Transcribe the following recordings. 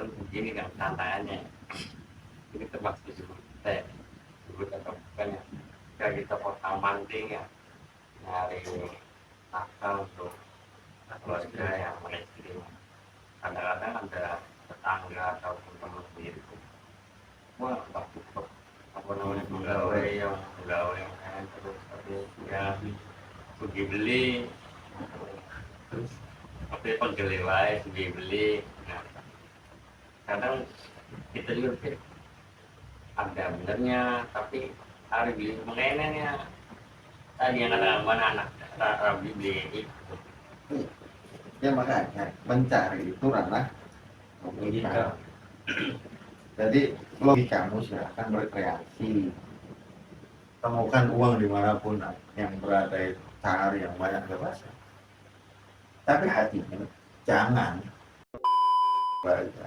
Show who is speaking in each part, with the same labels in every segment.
Speaker 1: Lalu begini kan tantangannya, ini termasuk disebut disebut atau bukan ya? Kayak kita potong manting ya, nyari nafkah untuk keluarga yang miskin. Kadang-kadang ada tetangga ataupun teman sendiri, wah tak cukup apa namanya pegawai yang terus tapi ya pergi beli terus tapi penggeli wae pergi beli. Nah, kadang kita juga pikir ada benernya tapi hari beli mengenenya tadi yang kata mana anak rabi beli itu
Speaker 2: Ya makanya mencari itu ranah logika. Jadi logikamu silahkan berkreasi, temukan uang dimanapun yang berada, cari yang banyak bebas. Tapi hatinya jangan baca.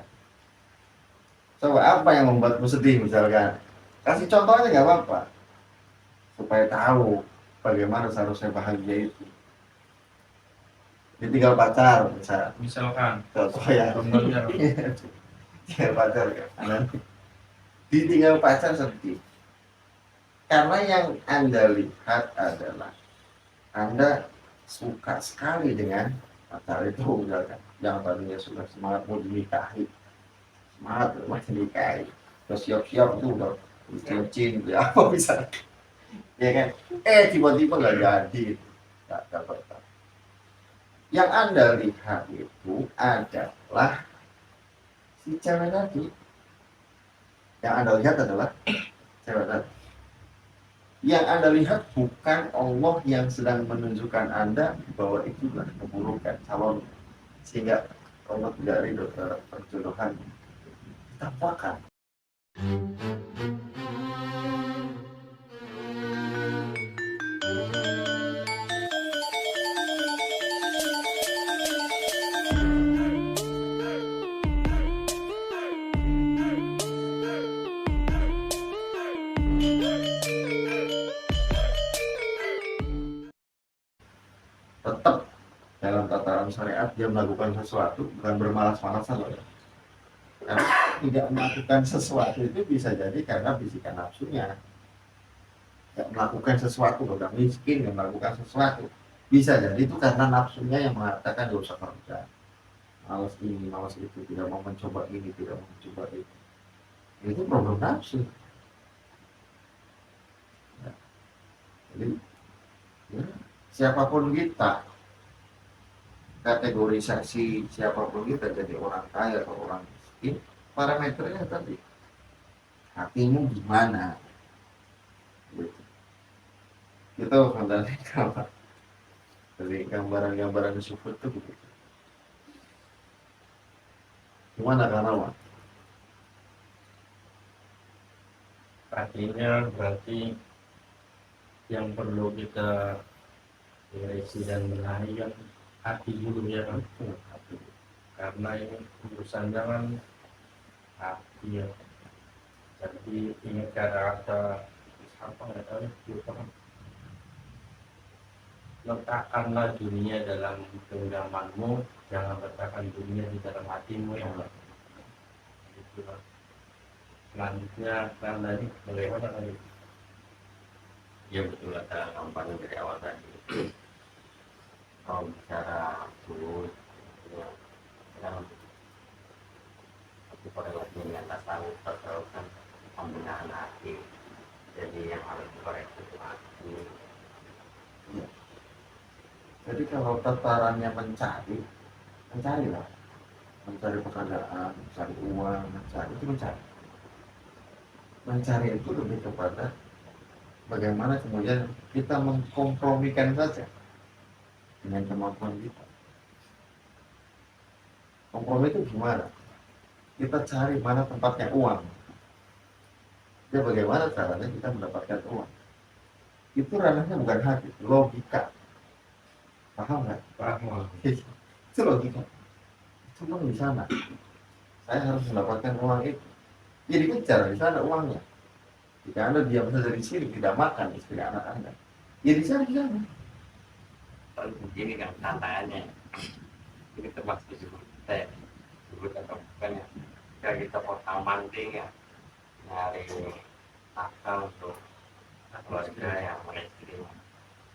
Speaker 2: Coba apa yang membuatmu sedih misalkan? Kasih contohnya nggak apa-apa, supaya tahu bagaimana seharusnya bahagia itu. Ditinggal pacar,
Speaker 3: Misalkan
Speaker 2: contoh ya.
Speaker 3: contohnya
Speaker 2: Ditinggal pacar kan? Ditinggal pacar sedih. Karena yang Anda lihat adalah Anda suka sekali dengan pacar itu, misalkan yang tadinya sudah semangat mau dinikahi, semangat mau dinikahi, terus siap-siap itu udah cincin ya apa bisa, ya kan? Tiba-tiba nggak jadi, nggak dapat. Yang Anda lihat itu adalah si cewek tadi. Yang Anda lihat adalah cewek tadi. Yang Anda lihat bukan Allah yang sedang menunjukkan Anda bahwa itulah keburukan calon, sehingga Allah tidak ridho terhadap perjodohan. Tampakkan. Tetap dalam tataran syariat dia melakukan sesuatu bukan bermalas-malasan loh ya. Karena tidak melakukan sesuatu itu bisa jadi karena bisikan nafsunya. Tidak melakukan sesuatu, udah miskin nggak melakukan sesuatu, bisa jadi itu karena nafsunya yang mengatakan gak usah kerja, malas ini malas itu, tidak mau mencoba ini tidak mau mencoba itu problem nafsu ya. Jadi ya, siapapun kita, kategorisasi siapapun kita jadi orang kaya atau orang miskin, parameternya tadi hatimu gimana gitu. Itu kontennya apa dari gambaran-gambaran syukur itu begitu. Gimana Kanawa?
Speaker 3: artinya berarti yang perlu kita koreksi dan benahi kan hati dulu ya kan, karena ini urusan jangan hati ya. Jadi ingat kata-kata apa nggak tahu lupa. Letakkanlah dunia dalam genggamanmu, jangan letakkan dunia di dalam hatimu ya Allah. Itulah. Selanjutnya kan tadi bagaimana tadi?
Speaker 1: ya betul ada kampanye dari awal tadi kalau bicara tulus ya yang tapi korelasi dengan tasawuf kan pembenahan hati, jadi yang harus dikoreksi itu hati.
Speaker 2: Jadi kalau tatarannya mencarilah, mencari pekerjaan, mencari uang, mencari itu lebih kepada bagaimana kemudian kita mengkompromikan saja dengan kemampuan kita. Kompromi itu gimana? Kita cari mana tempatnya uang. Ya bagaimana caranya kita mendapatkan uang? Itu ranahnya bukan hati, logika. Paham nggak?
Speaker 3: Paham.
Speaker 2: Itu logika. Itu pun di sana. Saya harus mendapatkan uang itu. Jadi kejar di sana uangnya. Jika Anda diam saja di sini tidak makan istri anak Anda, ya di sana.
Speaker 1: Lalu begini kan tantangannya, ini termasuk disebut atau bukan ya? ketika kita potong manting ya nyari nafkah untuk keluarga yang istri,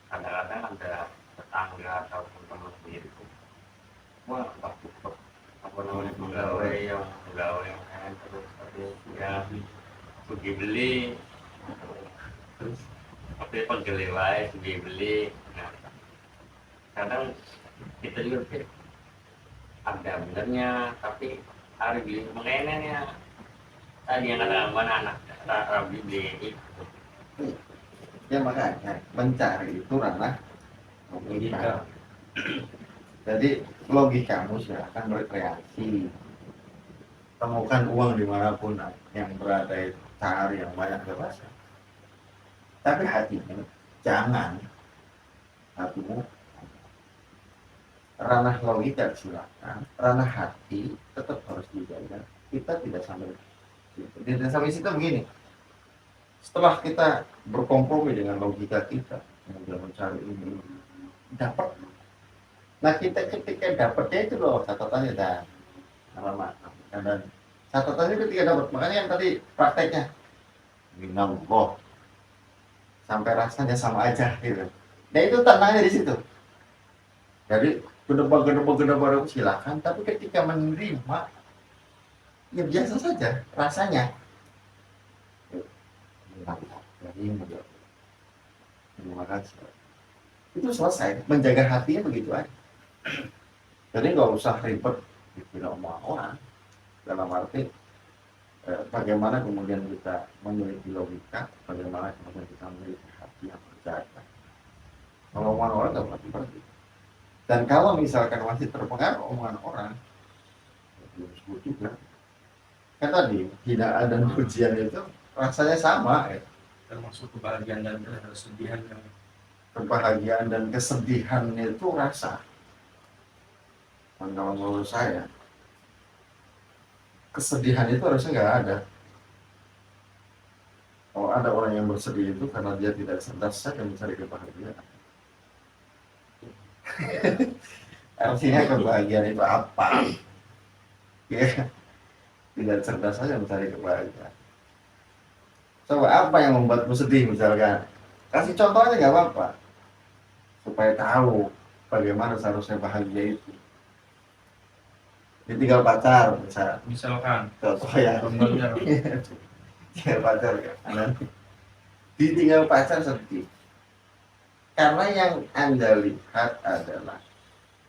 Speaker 1: kadang-kadang ada tetangga ataupun teman sendiri tuh, wah apa namanya pegawai yang lain terus ya pergi beli terus tapi penggele wae pergi beli. Nah, kadang kita juga pikir ada benernya tapi hari beli mengenanya tadi yang kata mana anak rabi beli itu
Speaker 2: Ya makanya mencari itu ranah logika. Jadi logikamu silahkan berkreasi, temukan uang dimanapun yang berada, cari yang banyak bebas. Tapi hatimu jangan, hatimu ranah logika silakan, ranah hati tetap harus dijaga. Kita tidak sampai situ. Tidak sampai situ begini. Setelah kita berkompromi dengan logika kita, kemudian mencari ini, dapat. Nah kita ketika dapatnya itu loh catatannya dan alamat. Dan catatannya ketika dapat, makanya yang tadi prakteknya, minang kok sampai rasanya sama aja gitu. Nah itu tantangannya di situ. Jadi gedebak silakan, tapi ketika menerima ya biasa saja rasanya. Terima kasih. Itu selesai, menjaga hatinya begitu aja. Jadi nggak usah ribet tidak mau orang. Dalam arti bagaimana kemudian kita memiliki logika, bagaimana kemudian kita memiliki hati yang terjaga. Kalau omongan orang nggak pernah pergi. Dan kalau misalkan masih terpengaruh omongan orang, belum sebut juga. Kan tadi hinaan dan pujian itu rasanya sama ya.
Speaker 3: Termasuk kebahagiaan dan kesedihan yang
Speaker 2: Kebahagiaan dan kesedihan itu rasa. Kalau menurut saya, kesedihan itu harusnya nggak ada. Kalau ada orang yang bersedih itu karena dia tidak cerdas saja mencari kebahagiaan. Artinya kebahagiaan itu apa? Ya, tidak cerdas saja mencari kebahagiaan. Coba apa yang membuatmu sedih misalkan? Kasih contoh aja nggak apa-apa. Supaya tahu bagaimana seharusnya bahagia itu. Ditinggal pacar
Speaker 3: misalkan
Speaker 2: contoh ya.
Speaker 3: contohnya
Speaker 2: Tinggal pacar kan. Ditinggal pacar sedih. Karena yang Anda lihat adalah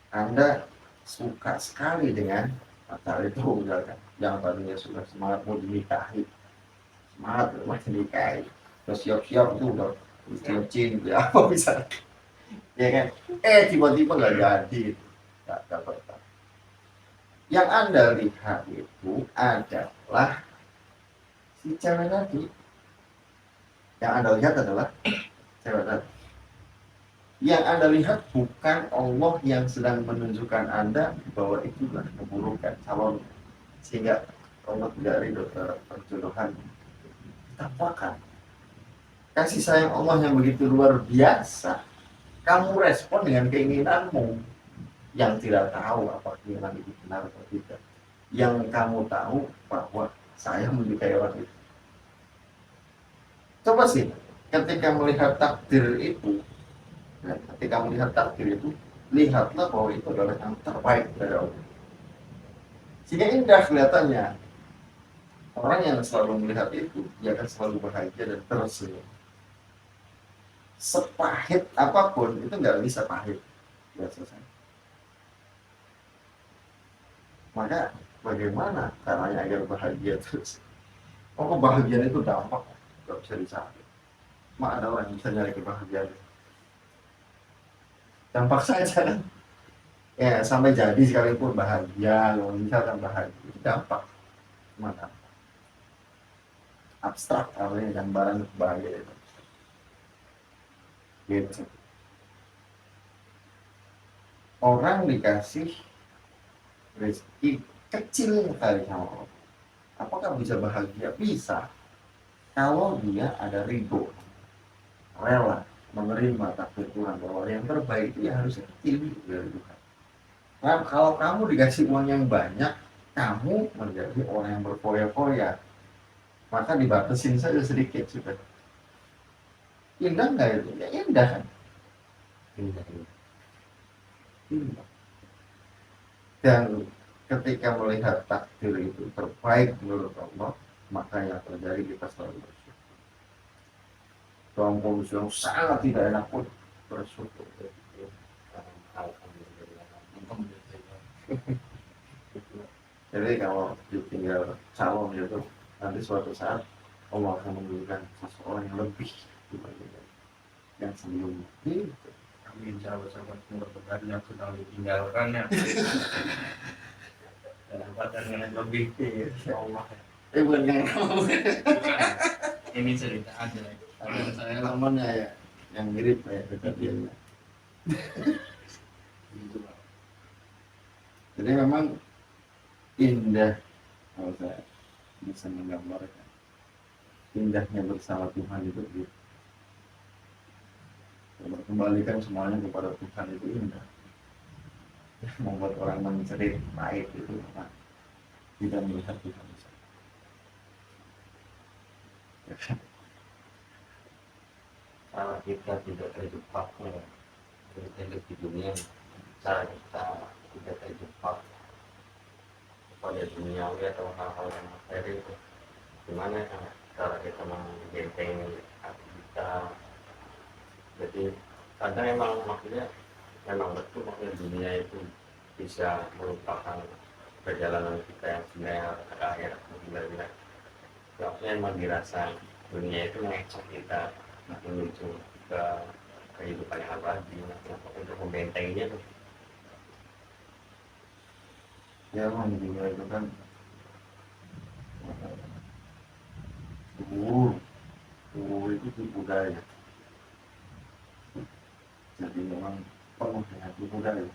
Speaker 2: Anda suka sekali dengan pacar itu misalkan. Yang tadinya sudah semangat mau dinikahi, semangat mau dinikahi, terus siap-siap itu udah cincin ya apa bisa, ya kan? Tiba-tiba nggak jadi, nggak dapat. Yang Anda lihat itu adalah si cewek tadi. Yang Anda lihat adalah cewek tadi. Yang Anda lihat bukan Allah yang sedang menunjukkan Anda bahwa itulah keburukan calon, sehingga Allah tidak ridho terhadap perjodohan. Tampakkan kasih sayang Allah yang begitu luar biasa, kamu respon dengan keinginanmu yang tidak tahu apa keinginan itu benar atau tidak. Yang kamu tahu bahwa saya menyukai orang itu. Coba sih, ketika melihat takdir itu, lihatlah bahwa itu adalah yang terbaik dari Allah. Sehingga indah kelihatannya. Orang yang selalu melihat itu, dia akan selalu bahagia dan tersenyum. Sepahit apapun, itu nggak bisa pahit. Ya selesai. Maka bagaimana caranya agar bahagia terus? Kebahagiaan itu dampak, nggak bisa dicari. Ada orang yang bisa nyari kebahagiaan. Dampak saja kan. Ya sampai jadi sekalipun bahagia, misalkan bahagia, itu dampak. Mana? Abstrak namanya gambaran kebahagiaan itu. Gitu. Orang dikasih rezeki kecil kali sama Allah. Apakah bisa bahagia? Bisa. Kalau dia ada ridho, rela menerima takdir Tuhan bahwa yang terbaik itu ya harus kecil dari Tuhan. Nah, kalau kamu dikasih uang yang banyak, kamu menjadi orang yang berfoya-foya, maka dibatasin saja sedikit sudah. Indah nggak itu? Ya indah kan?
Speaker 1: Indah.
Speaker 2: Indah. Dan ketika melihat takdir itu terbaik menurut Allah, maka yang terjadi kita selalu bersyukur. Dalam kondisi yang sangat tidak enak pun bersyukur.
Speaker 1: Alhamdulillah.
Speaker 2: Jadi kalau ditinggal calon itu, nanti suatu saat Allah akan memberikan seseorang yang lebih dibandingkan yang sebelumnya. Gitu.
Speaker 3: Amin, sahabat-sahabat mudah-mudahan yang sedang ditinggalkannya mendapatkan yang lebih.
Speaker 2: Ya Allah. Bukan yang
Speaker 3: Ini cerita aja.
Speaker 2: ada saya lamannya ya, yang mirip kayak kejadiannya.
Speaker 3: Gitu, Pak.
Speaker 2: Jadi memang indah kalau saya bisa menggambarkan indahnya bersama Tuhan itu gitu. Kembalikan semuanya kepada Tuhan itu indah. Membuat orang mencerit baik itu memang tidak melihat Tuhan.
Speaker 1: Kalau kita tidak terjebak hidup di dunia, cara kita tidak terjebak pada duniawi atau hal-hal yang materi itu, gimana kan cara kita membentengi hati kita. Jadi kadang emang maksudnya memang betul maksudnya dunia itu bisa merupakan perjalanan kita yang sebenarnya ke akhirat benar-benar. Maksudnya emang dirasa dunia itu mengecek kita menuju ke kehidupan yang abadi, untuk membentenginya tuh.
Speaker 2: Ya memang dunia itu kan guru itu tipu daya. Jadi memang penuh dengan tipu daya.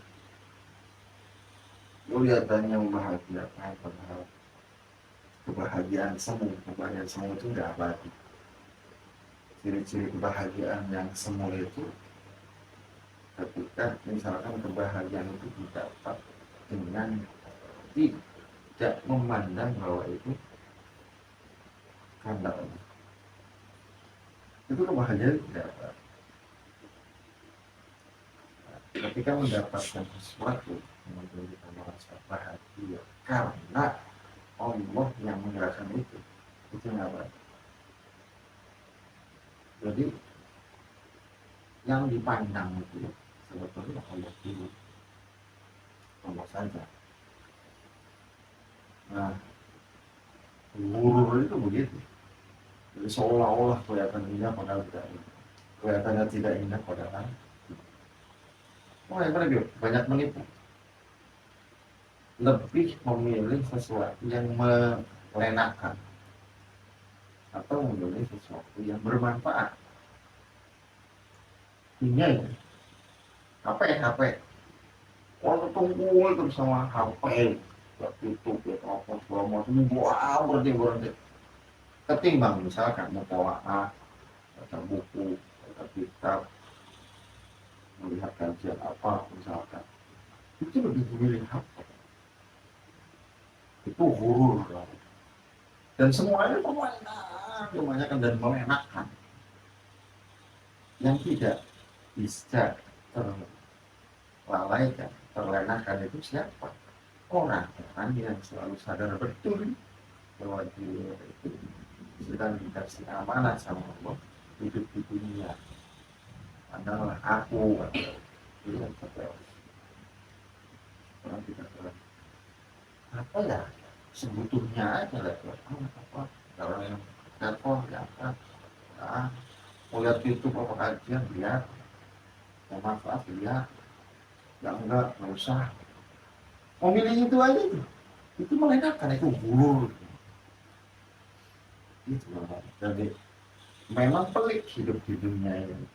Speaker 2: Kelihatannya membahagiakan, padahal kebahagiaan semu itu nggak abadi. Ciri-ciri kebahagiaan yang semu itu ketika misalkan kebahagiaan itu didapat dengan tidak memandang bahwa itu kehendak Allah. Itu kebahagiaan tidak abadi. Ketika mendapatkan sesuatu yang membuat kita merasa bahagia karena Allah yang menggerakkan itu nggak abadi. Jadi yang dipandang itu sebetulnya Allah dulu, Allah saja. Nah, guru itu begitu. Jadi seolah-olah kelihatan indah padahal tidak indah. Kelihatannya tidak indah padahal. Mereka banyak menipu. Lebih memilih sesuatu yang melenakan atau memilih sesuatu yang bermanfaat. Ini HP. Orang tunggu itu sama HP, YouTube, apa segala macam, wah berarti. Ketimbang misalkan mau baca buku, baca kitab, melihat kajian apa misalkan, itu lebih memilih HP. Itu huruf dan semuanya kebanyakan dan mengenakan yang tidak bisa terlalaikan, terlenakan itu siapa? Orang-orang yang selalu sadar betul bahwa dia itu sedang dikasih amanah sama Allah hidup di dunia adalah aku tidak terlalu orang tidak terlalu apa ya sebetulnya aja lah apa kalau yang telepon ya apa mau lihat YouTube apa kajian lihat yang manfaat lihat yang enggak usah mau milih itu aja itu melenakan itu buruk itu jadi memang pelik hidup di dunia ini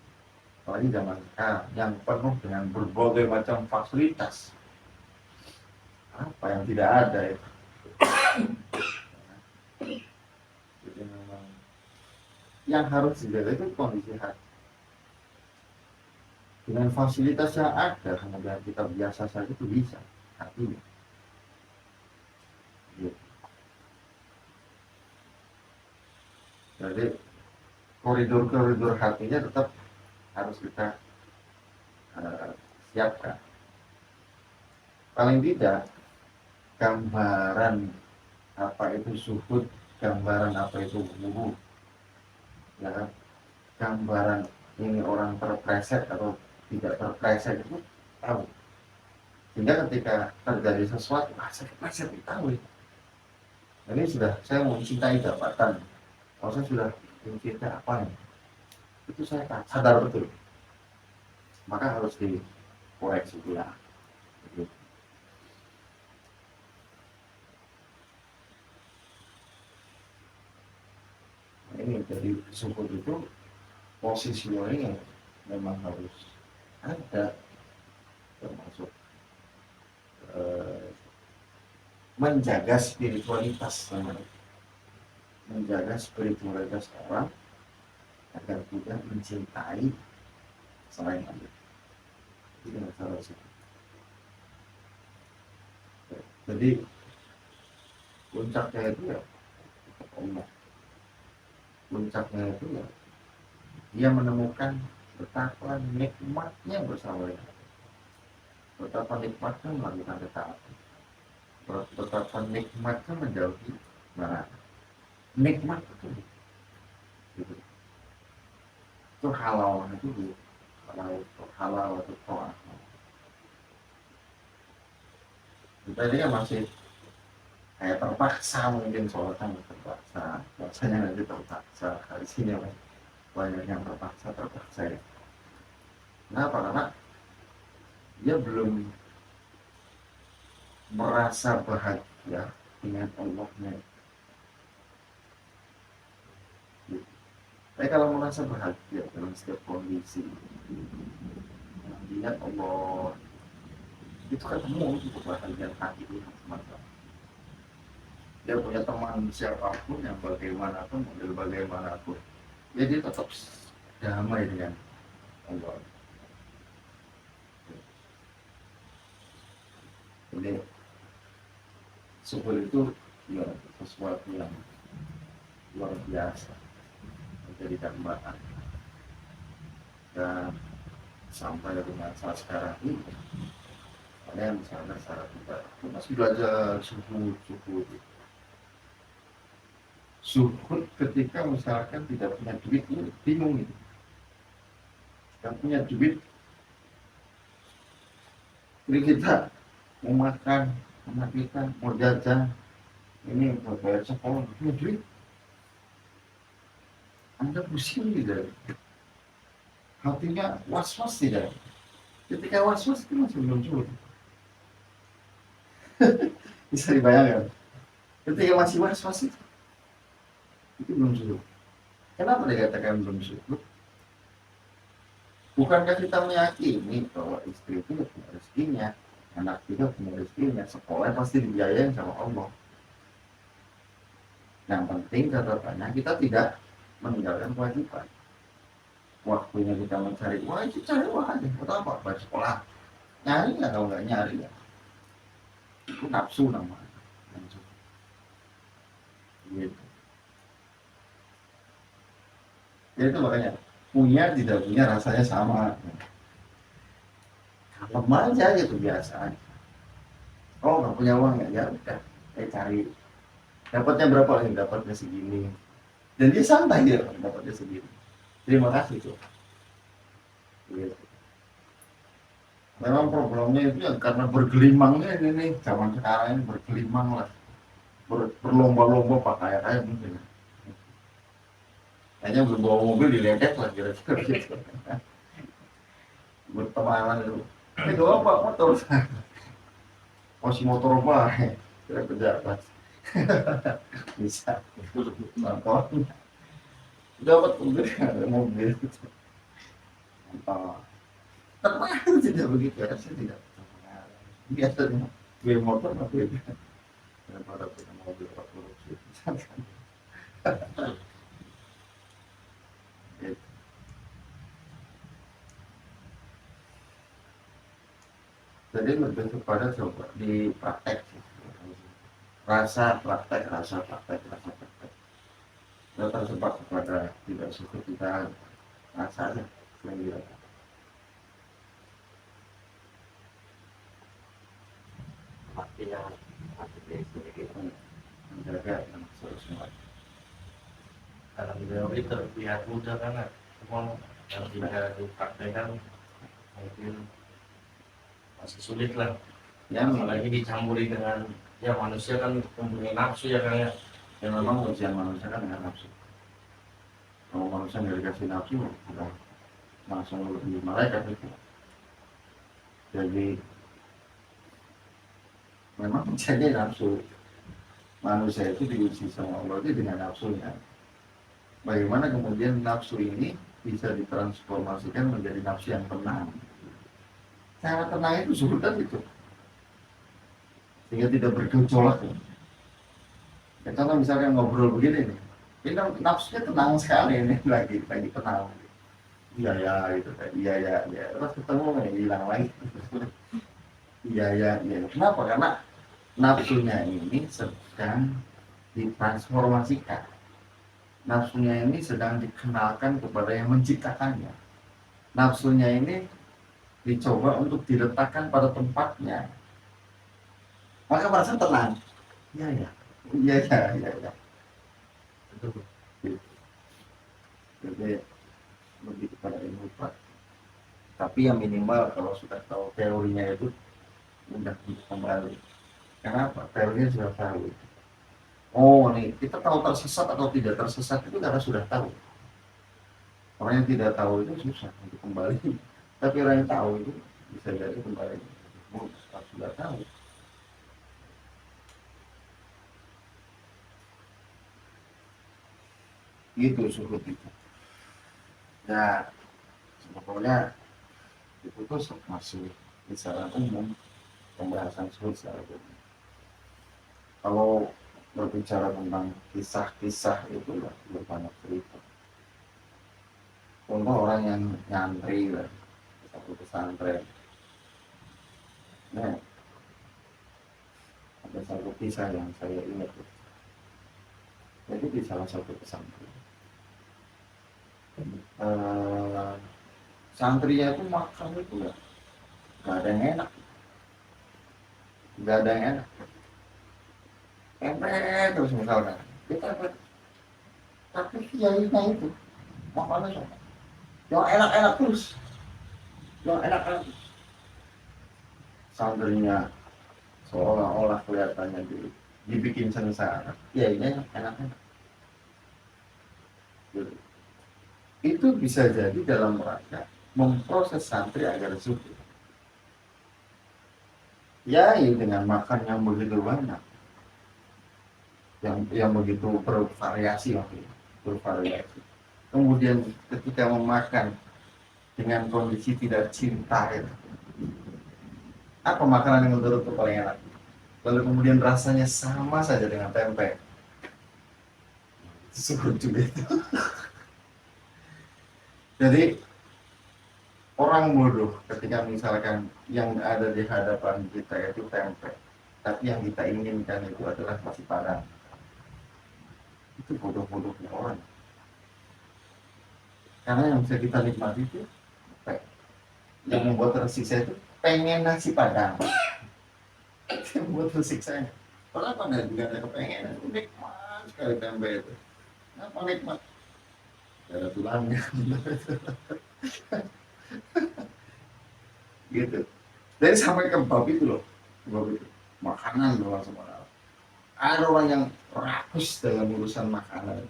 Speaker 2: apalagi zaman sekarang yang penuh dengan berbagai macam fasilitas apa yang tidak ada itu. Jadi memang yang harus dijaga itu kondisi hati. Dengan fasilitas yang ada, kemudian kita biasa saja itu bisa hatinya. Jadi koridor-koridor hatinya tetap harus kita siapkan. Paling tidak gambaran apa itu suhud, gambaran apa itu guru, ya kan? Gambaran ini orang terpleset atau tidak terpleset itu tahu. Sehingga ketika terjadi sesuatu, saya kepleset tahu. Ini sudah saya mencintai jabatan, saya sudah mencintai apa ya? Itu saya sadar betul. Maka harus dikoreksi ulang. Ini jadi syukur itu positioningnya memang harus ada, termasuk menjaga spiritualitas orang agar tidak mencintai selain Allah. Itu masalah sih. Jadi puncaknya itu ya Allah. Puncaknya itu ya dia menemukan betapa nikmatnya bersama dengan Allah. Betapa nikmatnya melakukan ketaatan. Betapa nikmatnya menjauhi marah. Nikmat itu gitu. Itu halal itu halal atau to'ah. Kita ini kan masih kayak terpaksa, mungkin sholatnya terpaksa, puasanya nanti terpaksa, hari sini banyak yang terpaksa ya. Kenapa? Karena dia belum merasa bahagia dengan Allahnya. Tapi kalau merasa bahagia dalam setiap kondisi, ingat Allah, itu ketemu itu kebahagiaan hati itu semata. Dia punya teman siapapun yang bagaimanapun, model bagaimanapun, jadi tetap damai dengan Allah. Jadi syukur itu ya sesuatu yang luar biasa menjadi dambaan. Dan sampai dengan saat sekarang ini ada yang misalnya secara pribadi masih belajar suhud ketika misalkan tidak punya duit, ini bingung itu. Tidak punya duit, jadi kita mau makan, anak kita mau jajan, ini mau bayar sekolah, punya duit, Anda pusing tidak? Hatinya was-was tidak? Ketika was-was itu masih belum suhud. Bisa dibayangkan, ketika masih was-was itu belum suhud. Kenapa dikatakan belum suhud? Bukankah kita meyakini bahwa istri itu punya rezekinya, anak kita punya rezekinya, sekolah pasti dibiayain sama Allah. Yang penting catatannya kita tidak meninggalkan kewajiban. Waktunya kita mencari uang, itu cari uang aja. Buat apa? Buat sekolah. Nyari nggak? Kalau nggak nyari ya, itu nafsu namanya. Gitu. Jadi itu makanya punya tidak punya rasanya sama. Lemah aja gitu biasa. Oh nggak punya uang ya udah, cari. Dapatnya berapa nih? Dapatnya segini. Dan dia santai ya dapatnya segini. Terima kasih tuh. Gitu. Memang problemnya itu ya karena bergelimangnya ini zaman sekarang ini bergelimang lah, berlomba-lomba pakai kaya mungkin. Kayaknya belum bawa mobil diledek lah kira-kira gitu. Bertemanan itu. Ini doang pak motor. Masih motor apa? Kira pejabat. Bisa. Motor. Dapat mobil ada mobil. Mantap. Ternyata tidak begitu ya, saya tidak. Biasanya gue motor tapi daripada punya mobil korupsi. Jadi lebih kepada coba di praktek, rasa praktek. Kita terjebak kepada tidak suka kita rasanya sehingga
Speaker 1: mati yang mati diri sendiri.
Speaker 2: menjaga dan seterusnya.
Speaker 3: dalam teori terlihat mudah kan, cuma yang tidak dipraktekkan mungkin masih sulit lah.
Speaker 2: Yang
Speaker 3: Apalagi dicampuri dengan ya manusia kan mempunyai nafsu ya kan ya.
Speaker 2: yang memang ujian manusia kan dengan nafsu. Kalau manusia nggak dikasih nafsu, udah langsung lebih malaikat itu. Jadi memang jadi nafsu manusia itu diuji sama Allah itu dengan nafsunya. Bagaimana kemudian nafsu ini bisa ditransformasikan menjadi nafsu yang tenang. Cara tenang itu zuhud kan itu, sehingga tidak bergejolak. Ya, contoh misalnya ngobrol begini nih, ini nafsunya tenang sekali ini lagi tenang. Iya ya gitu, iya ya, terus ketemu kayak hilang lagi. Iya ya. Kenapa? Karena nafsunya ini sedang ditransformasikan. Nafsunya ini sedang dikenalkan kepada yang menciptakannya. Nafsunya ini dicoba untuk diletakkan pada tempatnya. Maka merasa tenang. Iya.
Speaker 3: Betul.
Speaker 2: Jadi lebih kepada ilmu praktik. Tapi yang minimal kalau sudah tahu teorinya itu mudah untuk kembali. Kenapa? Teorinya sudah tahu. Oh nih, kita tahu tersesat atau tidak tersesat itu karena sudah tahu. Orang yang tidak tahu itu susah untuk kembali. Tapi orang yang tahu itu bisa jadi kembali. Sudah tahu. Gitu suhud itu. Ya, sebetulnya itu tuh masih secara umum pembahasan suhud secara umum. Kalau berbicara tentang kisah-kisah itu lah banyak cerita. Contoh orang yang nyantri lah, satu pesantren. Nah, ada satu kisah yang saya ingat. Jadi di salah satu pesantren, santrinya itu makan itu ya, nggak ada yang enak, Pempek terus misalnya, kita tapi kiainya itu makannya sama yang enak-enak terus, santrinya seolah-olah kelihatannya dibikin sengsara, kiainya enak-enak. Gitu. Itu bisa jadi dalam rangka memproses santri agar zuhud. Ya, dengan makan yang begitu banyak, yang begitu bervariasi, Kemudian ketika memakan dengan kondisi tidak cinta, itu, apa makanan yang menurut paling enak? Lalu kemudian rasanya sama saja dengan tempe. Zuhud juga itu. Jadi orang bodoh ketika misalkan yang ada di hadapan kita itu tempe, tapi yang kita inginkan itu adalah nasi padang. Itu bodoh-bodohnya orang. Karena yang bisa kita nikmati itu yang membuat tersiksa itu pengen nasi padang. Yang membuat tersiksa. Kenapa nggak juga ada kepengen? Nikmat sekali tempe itu. Kenapa nikmat? Ada tulangnya. Gitu. Dari sampai ke bab itu loh, makanan loh langsung orang. Ada orang yang rakus dalam urusan makanan.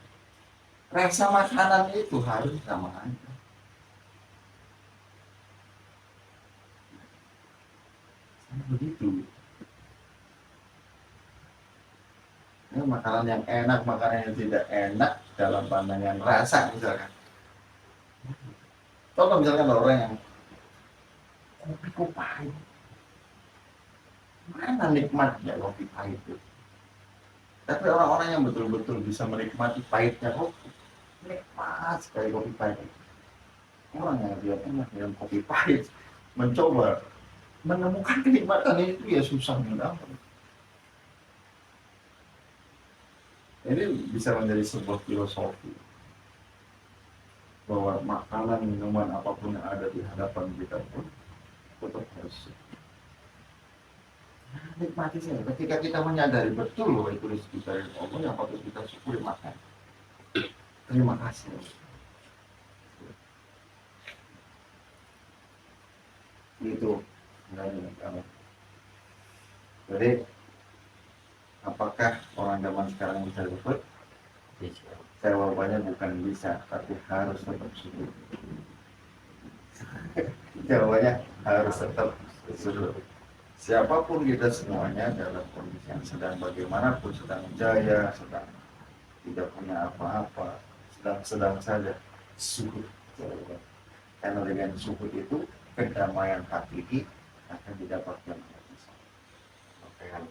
Speaker 2: Rasa makanan itu harus sama aja. Begitu. Ini makanan yang enak, makanan yang tidak enak dalam pandangan rasa misalkan. Contoh misalkan orang yang kopi kok pahit. Mana nikmatnya kopi pahit itu? Tapi orang-orang yang betul-betul bisa menikmati pahitnya kopi, nikmat sekali kopi pahit. Orang yang dia enak dengan kopi pahit, mencoba menemukan kenikmatan itu ya susah banget. Ini bisa menjadi sebuah filosofi bahwa makanan, minuman, apapun yang ada di hadapan kita pun tetap harus nikmati saja. Ketika kita menyadari betul bahwa itu rezeki dari Allah yang patut kita syukuri, makan. Terima kasih. Gitu. Jadi apakah orang zaman sekarang bisa luput?
Speaker 1: Bisa.
Speaker 2: Jawabannya bukan bisa, tapi harus tetap syukur. Jawabannya harus tetap syukur. Siapapun kita semuanya dalam kondisi yang sedang bagaimanapun, sedang jaya, sedang tidak punya apa-apa, sedang saja syukur. Karena dengan syukur itu kedamaian hakiki akan didapatkan.
Speaker 1: Oke kan.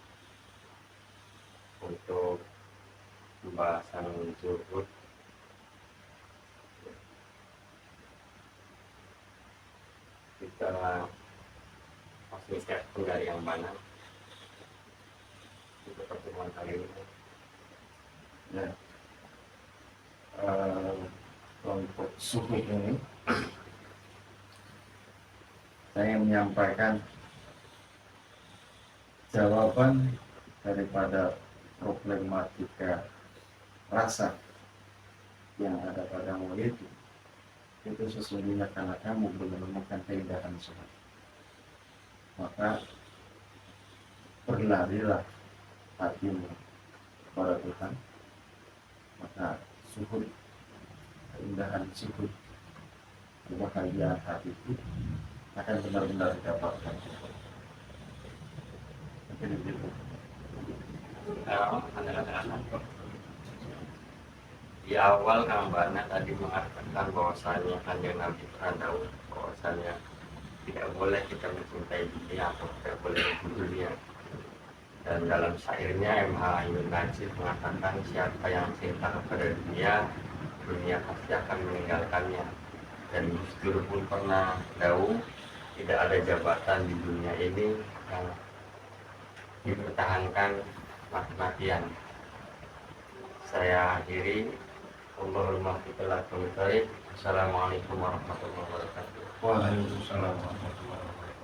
Speaker 1: Untuk pembahasan zuhud kita masih siap dari yang mana untuk pertemuan kali ini.
Speaker 2: Ya. Untuk suku ini saya menyampaikan jawaban daripada problematika rasa yang ada padamu itu sesungguhnya karena kamu belum menemukan keindahan Tuhan. Maka berlarilah hatimu kepada Tuhan, maka syukur, keindahan syukur, kebahagiaan hati itu akan benar-benar didapatkan. Mungkin begitu.
Speaker 1: Di awal Kambana tadi mengatakan bahwasanya Kanjeng Nabi Daud bahwasanya tidak boleh kita mencintai dunia atau tidak boleh di dunia. Dan dalam syairnya MH Ayun Najib mengatakan siapa yang cinta kepada dunia, dunia pasti akan meninggalkannya. Dan Gus Dur pun pernah tahu tidak ada jabatan di dunia ini yang dipertahankan mati-matian. Saya akhiri. Assalamualaikum warahmatullahi wabarakatuh.
Speaker 3: Waalaikumsalam warahmatullahi wabarakatuh.